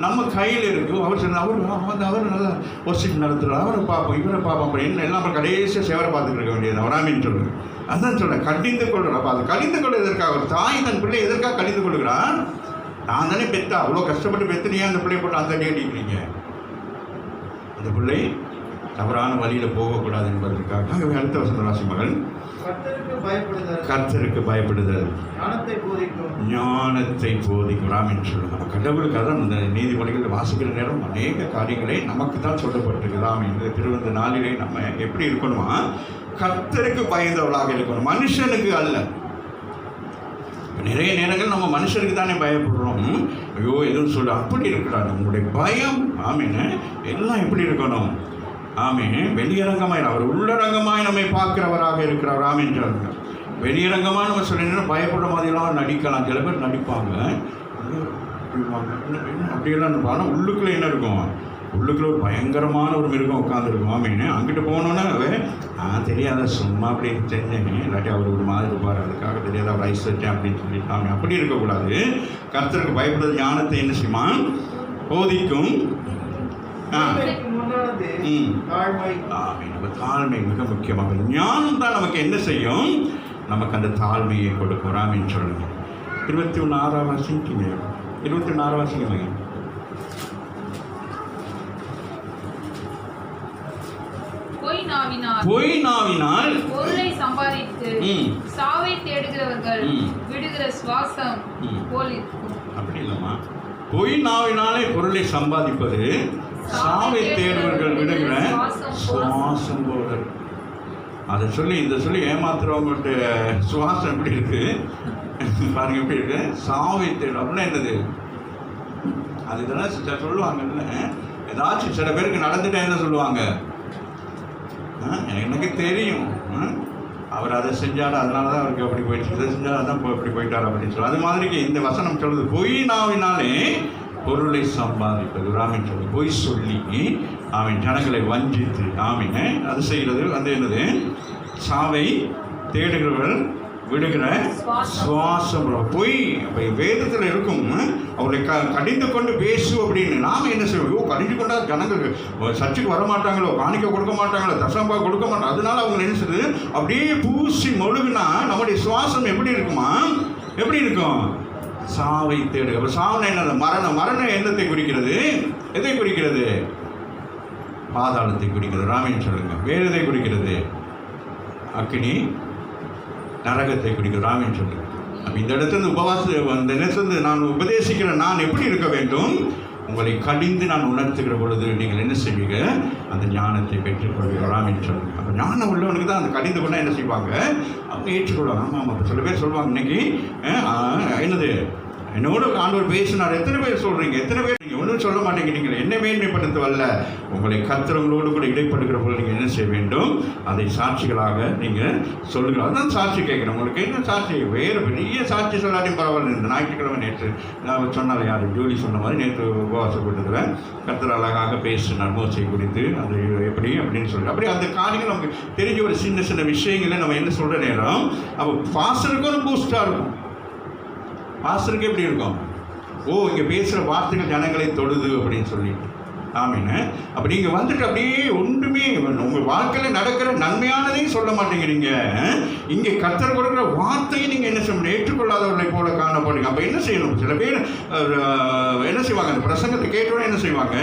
நம்ம கையில் இருக்கு. அவர் சொன்ன அவர் நல்லா ஒர்ஷிப் நடத்துகிறார், அவரை பார்ப்போம் இவரை பார்ப்போம் அப்படின்னு எல்லாம் நம்ம கடைசியாக சேவரை பார்த்துட்டு இருக்க வேண்டியது. வராமின்னு சொல்லுங்க. அதான் சொல்கிறேன், கடிந்து கொள்கிறோம். அப்போ அது கடிந்து கொள்ள எதற்காக? ஒரு தாய் தன் பிள்ளை எதற்காக கடிந்து கொள்கிறான்? நான் தானே பெற்றா, அவ்வளோ கஷ்டப்பட்டு பெற்று அந்த பிள்ளையை போட்டு அந்த அடி அடிக்கிறீங்க. அந்த பிள்ளை தவறான வழியில் போகக்கூடாது என்பதற்காக. அடுத்த வசனம் ராசி மகள், கர்த்தருக்கு பயப்படுதல் ஞானத்தை போதிக்கும். ராமின்னு சொல்லுங்க. நம்ம கடவுளுக்காக தான் இந்த நீதிமொழிகள் வாசிக்கிற நேரம் அநேக காரியங்களை நமக்கு தான் சொல்லப்பட்டிருக்கு. ராமின் திருவந்த நாளிலே நம்ம எப்படி இருக்கணுமா? கர்த்தருக்கு பயந்தவளாக இருக்கணும், மனுஷனுக்கு அல்ல. நிறைய நேரங்கள் நம்ம மனுஷருக்கு தானே பயப்படுறோம். ஐயோ எதுவும் சொல்ல அப்படி இருக்கிறாங்க. உங்களுடைய பயம் ஆமீன்னு எல்லாம் எப்படி இருக்கணும்? ஆமே வெளியரங்கமாய், அவர் உள்ளரங்கமாய் நம்மை பார்க்கிறவராக இருக்கிறார். ஆமீன் சொல்லுங்க. வெளியரங்கமாக நம்ம சொல்லினா பயப்படுற மாதிரிலாம் நடிக்கலாம். சில பேர் நடிப்பாங்க, அப்படியெல்லாம் இருப்பாங்க. ஆனால் உள்ளுக்குள்ளே என்ன இருக்கும்? உள்ளுக்குள்ளே ஒரு பயங்கரமான ஒரு மிருகம் உட்காந்துருக்கும். ஆமீன்னு அங்கிட்டு போனோன்னா தெரியாத சும்மா அப்படி செஞ்சேன், இல்லாட்டி அவர் ஒரு மாதிரி இருப்பார், அதுக்காக தெரியாத அவர் ஐஸ் வச்சேன் அப்படின்னு சொல்லிட்டாங்க. அப்படி இருக்கக்கூடாது. கர்த்தருக்கு பயப்படுறது ஞானத்தை என்ன செய்யுமா? போதிக்கும். தாழ்மை மிக முக்கியமாக. ஞானம் தான் நமக்கு என்ன செய்யும்? நமக்கு அந்த தாழ்மையை கொடுக்கும். ராமின்னு சொல்லுங்க. 21 வாசிங்க. 21 வாசிங்க. பொய் நாவினால் பொருளை சம்பாதித்து சாவை தேடுகிறவர்கள் விடுகிற சுவாசம் போல் இருக்கும். அப்படி இல்லைம்மா. பொய் நாவினாலே பொருளை சம்பாதிப்பது சாவை தேடுவர்கள் விடுகிற சுவாசம் போல. அதை சொல்லி இந்த சொல்லி ஏமாத்துறவங்கள்ட்ட சுவாசம் எப்படி இருக்கு பாருங்க, எப்படி இருக்கு? சாவை தேடும் அப்படின்னா என்னது? அது இதெல்லாம் சொல்லுவாங்கல்ல. ஏதாச்சும் சில பேருக்கு நடந்துட்டா என்ன சொல்லுவாங்க? எனக்கு தெரியும், அவர் அதை செஞ்சார், அதனால தான் அவருக்கு அப்படி போயிடுச்சு, இதை செஞ்சால் அதான் இப்படி போயிட்டார் அப்படின்னு சொல்லி. அது மாதிரி இந்த வசனம் சொல்லுது, பொய் நாவினாலே பொருளை சம்பாதிப்பது. ராமின் சொல்லு. பொய் சொல்லி அவன் ஜனங்களை வஞ்சித்து ஆமீன் அது செய்கிறது வந்து என்னது? சாவை தேடுகிறவர்கள் விடுகிற சுவாசம். பொய் அப்போ வேதத்தில் இருக்கும். அவரை கடிந்து கொண்டு பேசு அப்படின்னு நாம் என்ன செய்வோம்? கடிந்து கொண்டா ஜனங்கள் சர்ச்சுக்கு வரமாட்டாங்களோ, காணிக்க கொடுக்க மாட்டாங்களோ, தசம்பா கொடுக்க மாட்டாங்க. அதனால அவங்க என்ன செய்யுது? அப்படியே பூசி மொழுகுனா நம்முடைய சுவாசம் எப்படி இருக்குமா? எப்படி இருக்கும்? சாவை தேடு. அப்போ சாவனை என்ன? மரணம் என்னத்தை குறிக்கிறது? எதை குறிக்கிறது? பாதாளத்தை குறிக்கிறது. ராமின்னு சொல்லுங்க. வேறு எதை குறிக்கிறது? அக்கினி நரகத்தை குறிக்கிறது. ராமின்னு சொல்லுங்க. அப்போ இந்த இடத்துல இந்த நேரத்தில் நான் உபதேசிக்கிற நான் எப்படி இருக்க வேண்டும்? உங்களை கடிந்து நான் உணர்த்துகிற பொழுது நீங்கள் என்ன செய்வீங்க? அந்த ஞானத்தை பெற்றுக்கொள்வீங்க. ராமின்னு சொல்லுங்க. அப்போ ஞானம் உள்ளவனுக்கு தான் அந்த கடிந்து கொண்டா என்ன செய்வாங்க? அவங்க ஏற்றுக்கொள்வாங்க. ஆமாம், அப்போ சில பேர் சொல்லுவாங்க, இன்னைக்கு என்னது என்னோட ஆண்டவர் பேசினார். எத்தனை பேர் சொல்கிறீங்க? எத்தனை பேர் நீங்கள் ஒன்றும் சொல்ல மாட்டேங்கிறீங்களே? என்ன மேன்மைப்படுத்தவல்ல உங்களை கர்த்தரங்களோடு கூட இடைப்படுகிற போது நீங்கள் என்ன செய்ய வேண்டும்? அதை சாட்சிகளாக நீங்கள் சொல்லுங்கள். அதுதான் சாட்சி கேட்குறேன். உங்களுக்கு என்ன சாட்சி? வேறு பெரிய சாட்சி சொல்லாதையும் பரவாயில்ல. இந்த ஞாயிற்றுக்கிழமை நேற்று நான் சொன்னால யார் ஜூலி சொன்ன மாதிரி நேற்று உபவாசப்பட்டதில் கர்த்தர் அழகாக பேசினார் மோசை குறித்து. அது எப்படி அப்படின்னு சொல்லிட்டு அப்படி அந்த காரியங்கள் நமக்கு தெரிஞ்ச ஒரு சின்ன சின்ன விஷயங்களை நம்ம என்ன சொல்கிற நேரம் அப்போ பாஸ்டருக்கு ஒரு பூஸ்டாக இருக்கும். பாஸ்டருக்கு எப்படி இருக்கும்? ஓ, இங்கே பேசுகிற வார்த்தைகள் ஜனங்களை தொடுது அப்படின்னு சொல்லிட்டு ஆமீன். அப்போ நீங்கள் வந்துட்டு அப்படியே ஒன்றுமே உங்கள் வாழ்க்கையில் நடக்கிற நன்மையானதையும் சொல்ல மாட்டேங்கிறீங்க. இங்கே கர்த்தர் கொடுக்குற வார்த்தையை நீங்கள் என்ன செய்யணும், ஏற்றுக்கொள்ளாதவர்களை போல காணப்படுறீங்க. அப்போ என்ன செய்யணும்? சில பேர் என்ன செய்வாங்க, அந்த பிரசங்கத்தை கேட்டோன்னே என்ன செய்வாங்க,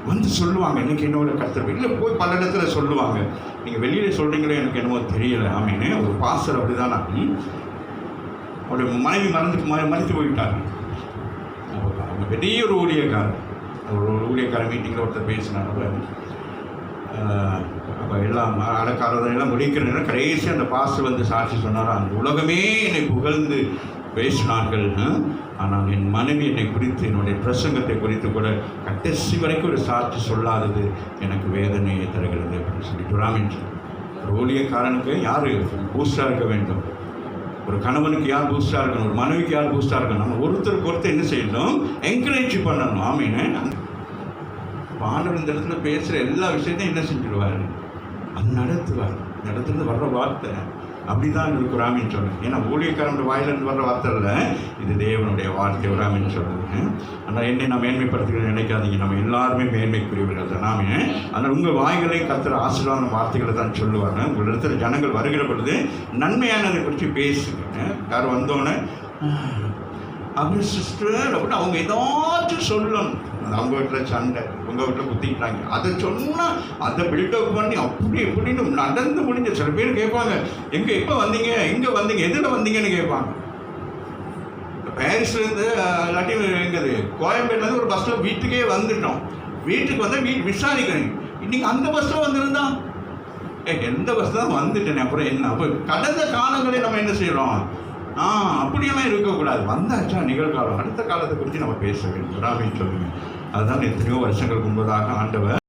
வந்து சொல்லுவாங்க இன்னைக்கு என்னோட கர்த்தர் இல்லை போய் பல இடத்துல சொல்லுவாங்க. நீங்கள் வெளியில் சொல்கிறீங்களே எனக்கு என்னமோ தெரியலை. ஆமீன். ஒரு பாஸ்டர் அப்படி தான் அவருடைய மனைவி மறைத்து போயிட்டாங்க. அவங்க பெரிய ஒரு ஊழியக்காரர். ஒரு ஊழியக்காரர் மீட்டிங்கில் ஒருத்தர் பேசினாங்க. அப்போ எல்லாம் அடக்காரதெல்லாம் முடிக்கிறேன்னா கடைசி அந்த பாஸ்டர் வந்து சாட்சி சொன்னார், அந்த உலகமே என்னை புகழ்ந்து பேசினார்கள், ஆனால் என் மனைவி என்னை குறித்து என்னுடைய பிரசங்கத்தை குறித்து கூட கடைசி வரைக்கும் ஒரு சாட்சி சொல்லாதது எனக்கு வேதனையை தருகிறது அப்படின்னு சொல்லிட்டு ராமின். ஒரு ஊழியக்காரனுக்கு யார் பூஸ்டாக இருக்க வேண்டும்? ஒரு கணவனுக்கு யார் பூஸ்டாக இருக்கணும்? ஒரு மனைவிக்கு யார் பூஸ்டாக இருக்கணும்? நம்ம ஒருத்தருக்கு ஒருத்தர் என்ன செய்யணும், என்கரேஜ் பண்ணணும். ஆமீன். ஆண்டவர் இந்த இடத்துல பேசுகிற எல்லா விஷயத்தையும் என்ன செஞ்சுடுவார், அது நடத்துவார். இந்த இடத்துல வர்ற வார்த்தை அப்படி தான் இருக்கு ராமின்னு சொல்லுங்க. ஏன்னா ஊழியக்காரனுடைய வாயிலிருந்து வர்ற வார்த்தை இல்லை, இது தேவனுடைய வார்த்தை ராமின்னு சொல்லுங்க. ஆனால் என்னை நான் மேன்மைப்படுத்துகிறேன் நினைக்காதீங்க, நம்ம எல்லாருமே மேன்மைக்குரியவர்கள் தான். நாமே அதனால் உங்கள் வாய்களை கர்த்தர் ஆசீர்வாதமான வார்த்தைகளை தான் சொல்லுவாங்க. உங்கள் இடத்துல ஜனங்கள் வருகிற பொழுது நன்மையானதை குறித்து பேசுங்க. யார் வந்தோன்னே அப்படி சிஸ்டர் அப்படின்னு அவங்க ஏதாச்சும் சொல்லணும். அவங்க வீட்டில் சண்டை, உங்கள் வீட்டில் குத்திக்கிட்டாங்க, அதை சொன்னால் அதை பில்டப் பண்ணி அப்படி எப்படின்னு நடந்து முடிஞ்ச. சில பேர் கேட்பாங்க, எங்கே எப்போ வந்தீங்க, எங்கே வந்தீங்க, எதில் வந்தீங்கன்னு கேட்பாங்க. பாரிஸ்லேருந்து இல்லாட்டி எங்கது கோயம்பேடுலேருந்து ஒரு பஸ்ஸில் வீட்டுக்கே வந்துட்டோம். வீட்டுக்கு வந்தால் விசாரிக்கிறேன், இன்றைக்கி அந்த பஸ்ஸில் வந்துருந்தா எந்த பஸ் தான் வந்துட்டேன். அப்புறம் என்ன? அப்போ கடந்த காலங்களில் நம்ம என்ன செய்கிறோம், அப்படியெல்லாம் இருக்கக்கூடாது. வந்தாச்சா நிகழ்காலம், அடுத்த காலத்தை குறித்து நம்ம பேச வேண்டும். ராமின்னு சொல்லுங்கள். அதுதான் எத்தனையோ வருஷங்களுக்கு முன்பதாக ஆண்டவர்